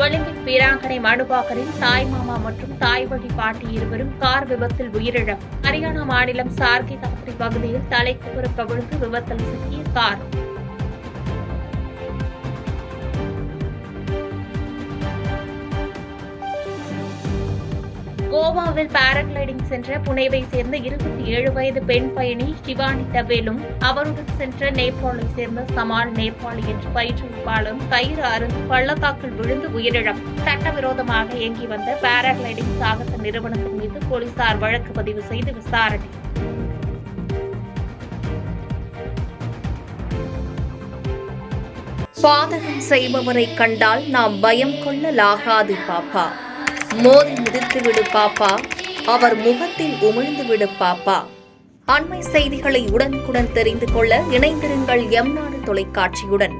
Olympic வீராங்கனை மனுபாக்கரின் தாய் மாமா மற்றும் தாய் வழி பாட்டி இருவரும் கார் விபத்தில் உயிரிழப்பு. ஹரியானா மாநிலம் சார்கி தாத்ரி பகுதியில் தலைக்குப்புற கவிழ்ந்து விபத்தில் சிக்கிய கார். கோவாவில் பாராகிளைடிங் சென்ற புனேவை சேர்ந்த 27 வயது பெண் பயணி ஷிவானி டபேலும் அவருடன் சென்ற நேபாளை சேர்ந்த சமால் நேபாளி என்ற பயிற்றுவிப்பாளரும் கயிறு அறுந்து பள்ளத்தாக்கில் விழுந்து உயிரிழப்பு. சட்டவிரோதமாக இயங்கி வந்த பாராகிளைடிங் சாகச நிறுவனத்தின் மீது போலீசார் வழக்கு பதிவு செய்து விசாரணை. பாதகம் செய்பவரை கண்டால் நாம் பயம் கொள்ளலாகாது பாப்பா. மோதி மிதித்துவிடு பாப்பா, அவர் முகத்தில் உமிழ்ந்துவிடு பாப்பா. அண்மை செய்திகளை உடனுக்குடன் தெரிந்து கொள்ள இணைந்திருங்கள் எம் நாடு தொலைக்காட்சியுடன்.